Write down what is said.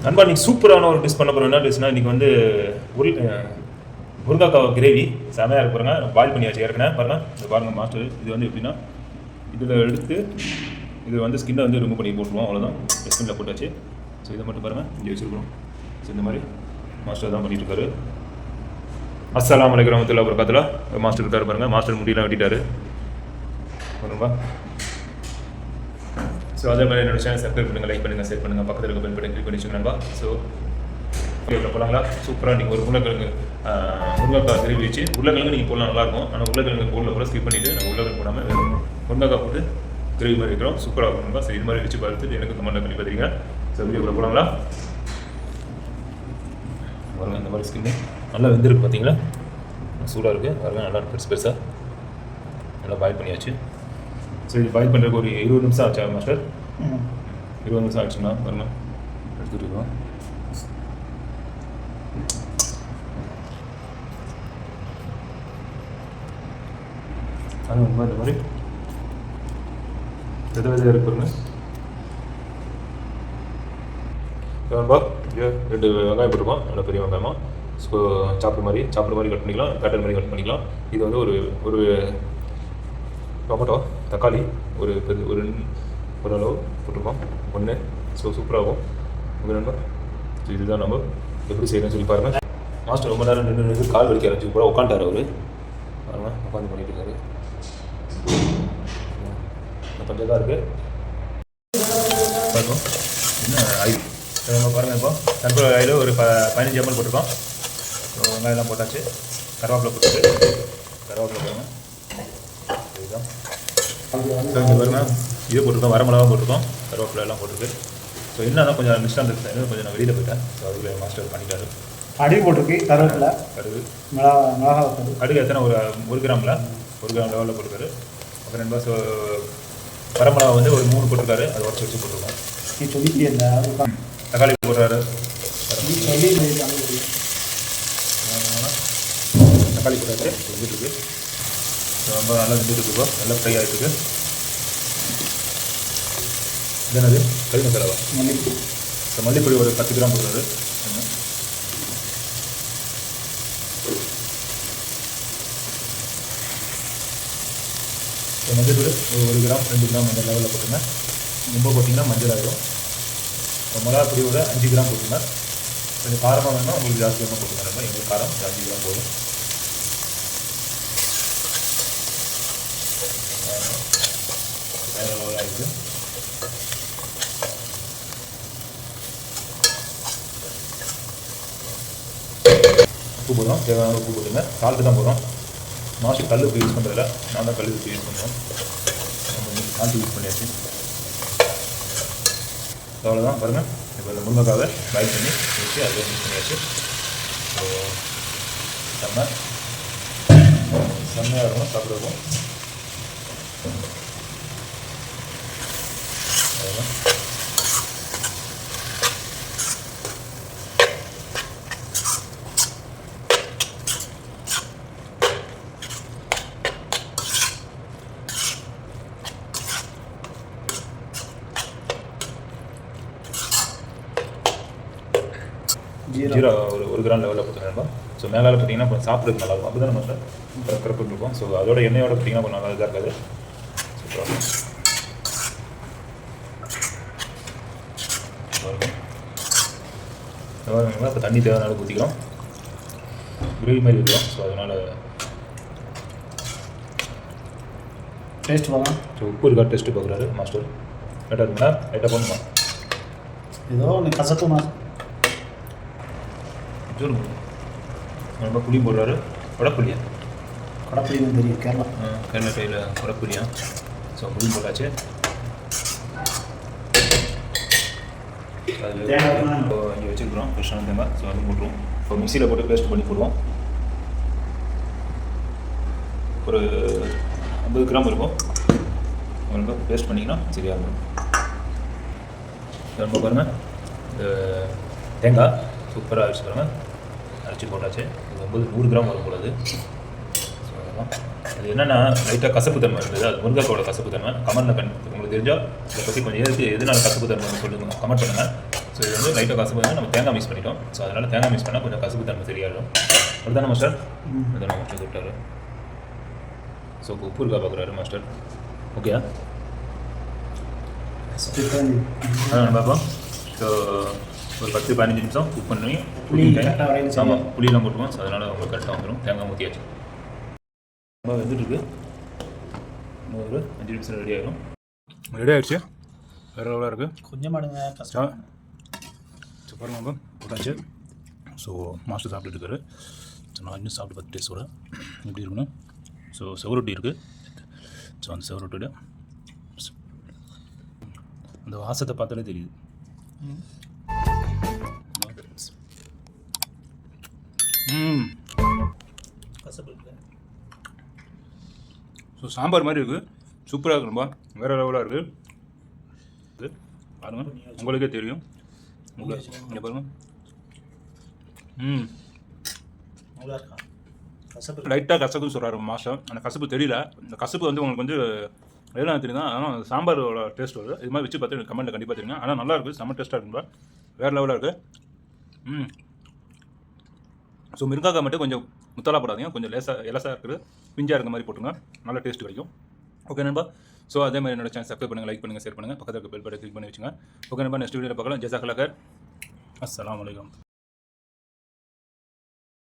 நண்பா நீங்கள் சூப்பரான ஒரு டிஷ் பண்ண போகிறோம். என்ன டிஷ்னா இன்றைக்கி வந்து முருங்கைக்காய் கிரேவி செமையாக இருக்கு பாருங்க. பாயில் பண்ணி வச்சு ஏற்கனவே பாருங்கள். இது பாருங்கள் மாஸ்டர். இது வந்து எப்படின்னா இதில் எடுத்து இது வந்து ஸ்கின்னை வந்து ரிமூவ் பண்ணி போட்டுருவோம். அவ்வளோதான். ஸ்கின்னில் போட்டாச்சு. ஸோ இதை மட்டும் பாருங்கள் இங்கே வச்சுருக்கிறோம். ஸோ இந்த மாதிரி மாஸ்டர் தான் பண்ணிட்டு இருக்காரு. அஸ்ஸலாமு அலைக்கும் வரஹ்மத்துல்லாஹி வபரகாத்துஹு. மாஸ்டர் இருக்காரு பாருங்கள். மாஸ்டர் முடியெல்லாம் வெட்டிட்டாரு பாருங்கப்பா. ஸோ அதே மாதிரி என்னோட சேனல் சப்ஸ்கிரைப் பண்ணுங்கள், லைக் பண்ணுங்கள், ஷேர் பண்ணுங்கள், பக்கத்தில் இருக்க பெல் பட்டன் கிளிக் பண்ணி வச்சுக்கோங்க. ஸோ வீடியோவில் போகலாங்களா? சூப்பராக நீங்கள் ஒரு உருளைக்கிழங்கு முருங்கைக்காய் கிரேவி வச்சு உருளைக்கிழங்கு நீங்கள் போடலாம் நல்லாயிருக்கும். ஆனால் உருளைக்கிழங்கு போடல கூட ஸ்கிப் பண்ணிவிட்டு நான் உருளைக்கிழங்கு போடாமல் வெறும் முருங்கைக்காய் போட்டு கிரேவி மாதிரி இருக்கிறோம். சூப்பராக இருக்குங்க. ஸோ இது மாதிரி வச்சு பார்த்துட்டு எனக்கு கமெண்ட்டில் பண்ணி பார்த்துருங்க. ஸோ வீடியோவில் போகலாங்களா? பாருங்கள் இந்த மாதிரி ஸ்கின்னு நல்லா வெந்திருக்கு பார்த்தீங்களா? சூடாக இருக்குது பாருங்கள். நல்லா பெருசு பெருசாக நல்லா பாயில் பண்ணியாச்சு. ஸோ இது பாயில் பண்ணுறதுக்கு ஒரு 20 நிமிஷம் ஆச்சா மாஸ்டர்? 20 நிமிஷம் ஆச்சுன்னா பாருங்க எடுத்துருக்கோம். அது ரொம்ப இந்த மாதிரி விதையாக இருக்கு பாருங்க. வேணும்பா 2 வெங்காயம் போட்டுருக்கோம். நல்லா பெரிய வெங்காயமாக. ஸோ சாப்பிட்ற மாதிரி கட் பண்ணிக்கலாம், பேட்டர் மாதிரி கட் பண்ணிக்கலாம். இது வந்து ஒரு டொமேட்டோ, தக்காளி ஒரு அளவு போட்டிருக்கோம் 1. ஸோ சூப்பராகும் உங்கள் நண்பர். ஸோ இதுதான் நம்ம எப்படி செய்யணும்னு சொல்லி பாருங்கள். மாஸ்டர் ரொம்ப நேரம் நின்று கால் வலிக்க ஆரம்பிச்சு கூட உட்காந்துட்டார் அவர். பாருங்கள் உட்காந்து பண்ணிட்டு இருக்காரு. கொஞ்சம் தான் இருக்குது பாருங்கள். என்ன ஆயில் நம்ம பாருங்கள். இப்போ சன்ஃப்ளவர் ஆயில் ஒரு 15 ml போட்டிருக்கோம். ஸோ வெங்காயம்லாம் போட்டாச்சு. கருவேப்பிலை போட்டுட்டு கருவேப்பிலை பாருங்கள். இதுதான் இங்கே பாருங்கள். இது போட்டிருக்கோம், வரமிளகா போட்டிருக்கோம், கருவேப்பிலை எல்லாம் போட்டிருக்கு. ஸோ என்ன கொஞ்சம் மிஸ்டாக இருந்துச்சு, கொஞ்சம் நான் வெளியில் போயிட்டேன். ஸோ அதுக்குள்ளே மாஸ்டர் பண்ணிட்டாரு. கடுகு போட்டிருக்கு, கருவேப்பிலை, கடுகு, மிளகா. கடுகு எத்தனை ஒரு 1 கிராமில் 1 கிராம் லெவலில் போட்டிருக்காரு. அப்புறம் நண்பா ஸோ வரமிளகா வந்து ஒரு 3 போட்டிருக்காரு. அதை உடச்சி வச்சு போட்டிருக்கோம். நீ சொல்லிட்டு தக்காளி போடுறாரு. தக்காளி போட்டாரு வெந்துட்டுருக்கு. ஸோ ரொம்ப நல்லா வெந்துட்டுருக்கோ, நல்லா ஃப்ரை ஆகிட்டுருக்கு. இது என்னது? கறி மசாலாவா? மல்லிப்பொடி. ஸோ மல்லிப்பொடி ஒரு 10 கிராம் போடுறாரு. ஸோ மஞ்சள் தூள் ஒரு 1 கிராம் 2 கிராம் அந்த லெவலில் போட்டுங்க. ரொம்ப போட்டிங்கன்னா மஞ்சள் ஆகிடும். ஸோ மிளகா பொடியோட 5 கிராம் போட்டுங்க. கொஞ்சம் காரமாக வேணும்னா உங்களுக்கு ஜாஸ்தி வேணும் போட்டுங்க. எங்களுக்கு காரம் 5 கிராம் போதும். வேறு லெவலாக இருக்குது. உப்பு போதும், தேவையான உப்பு போட்டுங்க. சால்ட்டு தான் போதும். மாஸ்டர் கல் யூஸ் பண்ணுறதில்ல, நான் தான் கல் யூஸ் பண்ணுறோம். சால்ட்டு யூஸ் பண்ணியாச்சு. அவ்வளோதான் பாருங்கள். இப்போ இந்த முருங்கைக்காவை பாயில் பண்ணி வச்சு அதில் யூஸ் பண்ணியாச்சு. ஸோ செம்மையாக இருக்கும் சாப்பிடுவோம். அவ்வளோதான். ஜீரா ஒரு 1 கிராம் லெவலில் போட்டுருந்தா. ஸோ மேலால் பார்த்தீங்கன்னா இப்போ சாப்பிட்றதுக்கு நல்லாயிருக்கும். அப்படி தான் நம்ம கரப்பிட்டுருக்கோம். ஸோ அதோட எண்ணெயோட பார்த்தீங்கன்னா கொஞ்சம் நல்லா இதாக இருக்காது. சூப்பராக இருக்கும். இப்போ தண்ணி தேவையான அளவுக்கு ஊற்றிக்கிறோம். கிரேவி மாதிரி இருக்கிறோம். ஸோ அதனால் டேஸ்ட் பார்க்கலாம். ஸோ உப்பு இருக்கா டேஸ்ட்டு பார்க்குறாரு மாஸ்டர். லைட்டாக இருக்குங்களா? லைட்டாக போகணுமா? ஏதோ ஒன்று கசக்குமா? ரொம்ப புளி போடுறாரு. கொடப்புளியா? கொடப்புளின்னு தெரியும். கேரளா கையில் கொடப்புளியா? ஸோ புளி போட்டாச்சு. அது இப்போ இங்கே வச்சுருக்குறோம் ஃப்ரெஷ்ஷான தேங்காய். ஸோ அதுவும் போட்டுருவோம். இப்போ மிக்சியில் போட்டு பேஸ்ட் பண்ணி போடுவோம். ஒரு 50 கிராம் இருக்கும். ரொம்ப பேஸ்ட் பண்ணிங்கன்னா சரியாக இருக்கும். ரொம்ப பாருங்கள் தேங்காய் சூப்பராக அரைச்சி பாருங்கள். அரைச்சி போட்டாச்சு. இது 100 கிராம் வரக்கூடாது. ஸோ அதெல்லாம் அது என்னென்னா லைட்டாக கசப்பு தன்மை இருந்தது. அது முருங்கைக்காயோட கசப்பு தன்மை. கமெண்ட்டில் உங்களுக்கு தெரிஞ்சால் இதை பற்றி கொஞ்சம் எதுனால கசப்பு தன்மை சொல்லுங்கள், கமெண்ட் பண்ணுங்கள். ஸோ இது வந்து லைட்டாக கசப்பு வந்து நம்ம தேங்காய் மிக்ஸ் பண்ணிட்டோம். ஸோ அதனால் தேங்காய் மிக்ஸ் பண்ணால் கொஞ்சம் கசப்பு தன்மை சரியாயிடும். அப்படிதானே மாஸ்டர்? அதான் மாஸ்டர் சொல்லிட்டாரு. ஸோ உப்பு இருக்கா பார்க்குறாரு மாஸ்டர். ஓகேயா? அதான் பார்ப்போம். ஸோ ஒரு 10-15 நிமிஷம் குக் பண்ணி ஆமாம் புளியெல்லாம் போட்டுருவோம். ஸோ அதனால் உங்களுக்கு கரெக்டாக வந்துடும். தேங்காய் ஊற்றியாச்சு. ரொம்ப வெந்துட்டுருக்கு. இன்னும் ஒரு 5 நிமிஷம் ரெடி ஆகிடும். ரெடி ஆகிடுச்சு. வேறு எவ்வளோ இருக்குது கொஞ்சம் மாடுங்க கஷ்டம். ஸோ பாருங்க நம்ம போட்டாச்சு. ஸோ மாஸ்டர் சாப்பிட்டுட்டு இருக்காரு. ஸோ நான் இன்னும் சாப்பிட்டு பார்த்து டேஸ்ட்டோட எப்படி இருக்குன்னு. ஸோ செவரொட்டி இருக்குது. ஸோ அந்த செவரொட்டியோட அந்த வாசத்தை பார்த்தாலே தெரியுது. ஸோ சாம்பார் மாதிரி இருக்குது. சூப்பராக இருக்கும்பா. வேறு லெவலாக இருக்குது. பாருங்க உங்களுக்கே தெரியும். இங்கே பாருங்க. லைட்டாக கசப்புன்னு சொல்கிறாரு மாதம். அந்த கசப்பு தெரியல. இந்த கசப்பு வந்து உங்களுக்கு வந்து எல்லாம் தெரியும் தான். ஆனால் சாம்பாரோட டேஸ்ட் வருது. இது மாதிரி வச்சு பார்த்து எனக்கு கமெண்ட்டில் கண்டிப்பாக தெரியுங்க. ஆனால் நல்லா இருக்குது. செம்ம டேஸ்ட்டாக இருக்கும்பா. வேறு லெவலாக இருக்குது. ஸோ மிருங்காக்காய் மட்டும் கொஞ்சம் முத்தலாக போடாதீங்க. கொஞ்சம் இலசாக இருக்குது. பிஞ்சாக இருக்க மாதிரி போட்டுங்க. நல்ல டேஸ்ட் கிடைக்கும். ஓகே நண்பா. ஸோ அதே மாதிரி என்னோட சேனல் சப்ஸ்கிரைப் பண்ணுங்கள், லைக் பண்ணுங்கள், ஷேர் பண்ணுங்கள், பக்கத்தில் இருக்க பெல் பட்டனை கிளிக் பண்ணி வச்சுங்க. ஓகே நண்பா, நெக்ஸ்ட் வீடியோவில் பார்க்கலாம். ஜஸாக்கல்லாஹ். அஸ்ஸலாமு அலைக்கும்.